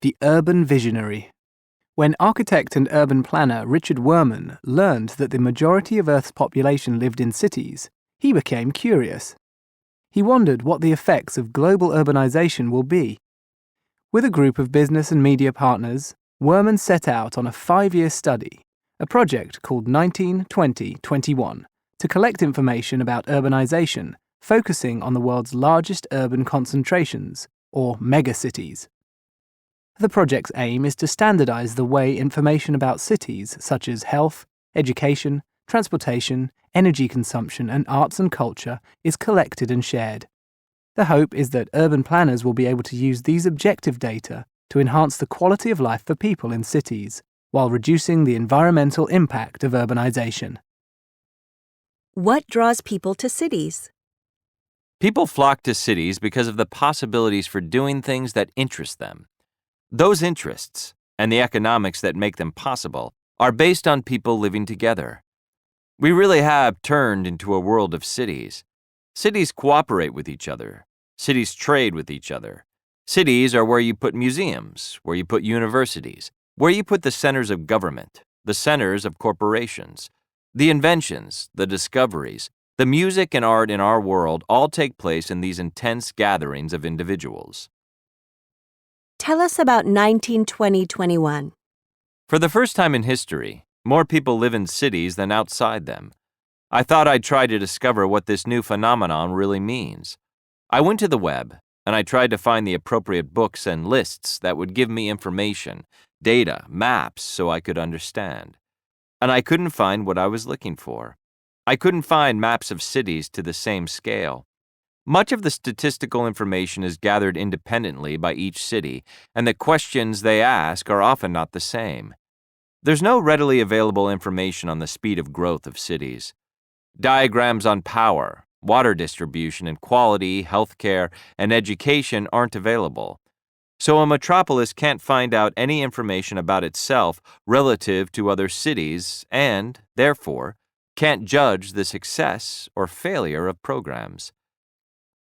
The Urban Visionary. When architect and urban planner Richard Wurman learned that the majority of Earth's population lived in cities, he became curious. He wondered what the effects of global urbanization will be. With a group of business and media partners, Wurman set out on a 5-year study, a project called 19-20-21, to collect information about urbanization, focusing on the world's largest urban concentrations, or megacities. The project's aim is to standardize the way information about cities such as health, education, transportation, energy consumption, and arts and culture is collected and shared. The hope is that urban planners will be able to use these objective data to enhance the quality of life for people in cities, while reducing the environmental impact of urbanization. What draws people to cities? People flock to cities because of the possibilities for doing things that interest them. Those interests, and the economics that make them possible, are based on people living together. We really have turned into a world of cities. Cities cooperate with each other. Cities trade with each other. Cities are where you put museums, where you put universities, where you put the centers of government, the centers of corporations. The inventions, the discoveries, the music and art in our world all take place in these intense gatherings of individuals. Tell us about 19-20-21. For the first time in history, more people live in cities than outside them. I thought I'd try to discover what this new phenomenon really means. I went to the web, and I tried to find the appropriate books and lists that would give me information, data, maps, so I could understand. And I couldn't find what I was looking for. I couldn't find maps of cities to the same scale. Much of the statistical information is gathered independently by each city, and the questions they ask are often not the same. There's no readily available information on the speed of growth of cities. Diagrams on power, water distribution, and quality, healthcare, and education aren't available. So a metropolis can't find out any information about itself relative to other cities and, therefore, can't judge the success or failure of programs.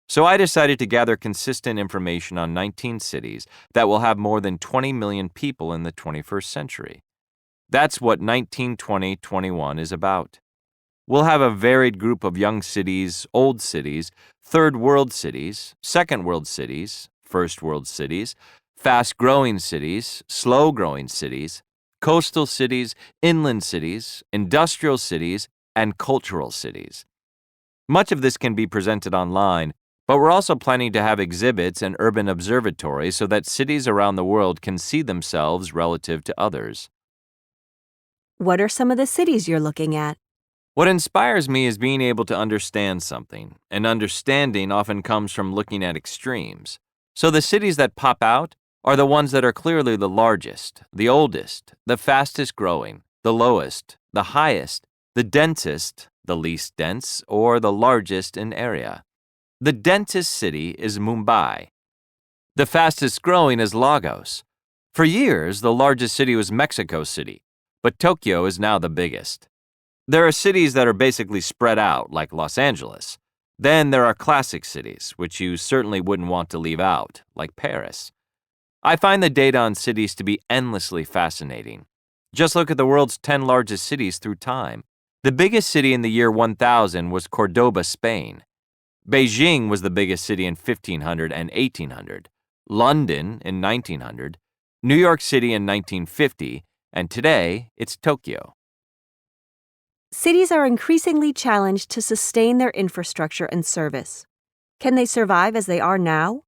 So I decided to gather consistent information on 19 cities that will have more than 20 million people in the 21st century. That's what 19-20-21 is about. We'll have a varied group of young cities, old cities, third world cities, second world cities, first world cities, fast-growing cities, slow-growing cities, coastal cities, inland cities, industrial cities, and cultural cities. Much of this can be presented online, but we're also planning to have exhibits and urban observatories so that cities around the world can see themselves relative to others. What are some of the cities you're looking at? What inspires me is being able to understand something, and understanding often comes from looking at extremes. So the cities that pop out are the ones that are clearly the largest, the oldest, the fastest growing, the lowest, the highest, the densest, the least dense, or the largest in area. The densest city is Mumbai. The fastest growing is Lagos. For years, the largest city was Mexico City, but Tokyo is now the biggest. There are cities that are basically spread out, like Los Angeles. Then there are classic cities, which you certainly wouldn't want to leave out, like Paris. I find the data on cities to be endlessly fascinating. Just look at the world's 10 largest cities through time. The biggest city in the year 1000 was Cordoba, Spain. Beijing was the biggest city in 1500 and 1800, London in 1900, New York City in 1950, and today it's Tokyo. Cities are increasingly challenged to sustain their infrastructure and service. Can they survive as they are now?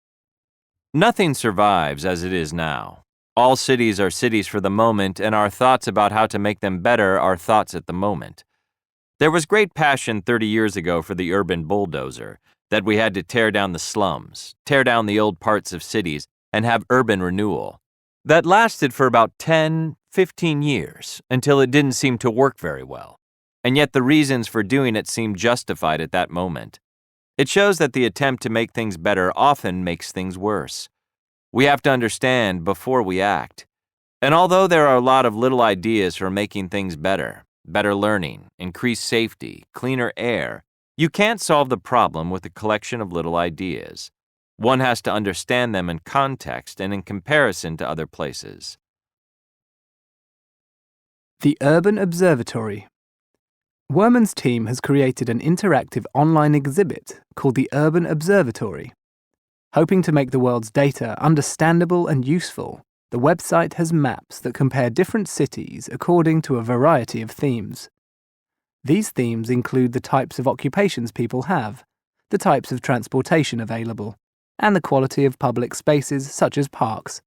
Nothing survives as it is now. All cities are cities for the moment, and our thoughts about how to make them better are thoughts at the moment. There was great passion 30 years ago for the urban bulldozer, that we had to tear down the slums, tear down the old parts of cities, and have urban renewal. That lasted for about 10, 15 years, until it didn't seem to work very well. And yet the reasons for doing it seemed justified at that moment. It shows that the attempt to make things better often makes things worse. We have to understand before we act. And although there are a lot of little ideas for making things better learning, increased safety, cleaner air, you can't solve the problem with a collection of little ideas. One has to understand them in context and in comparison to other places. The Urban Observatory. Werman's team has created an interactive online exhibit called the Urban Observatory. Hoping to make the world's data understandable and useful, the website has maps that compare different cities according to a variety of themes. These themes include the types of occupations people have, the types of transportation available, and the quality of public spaces such as parks.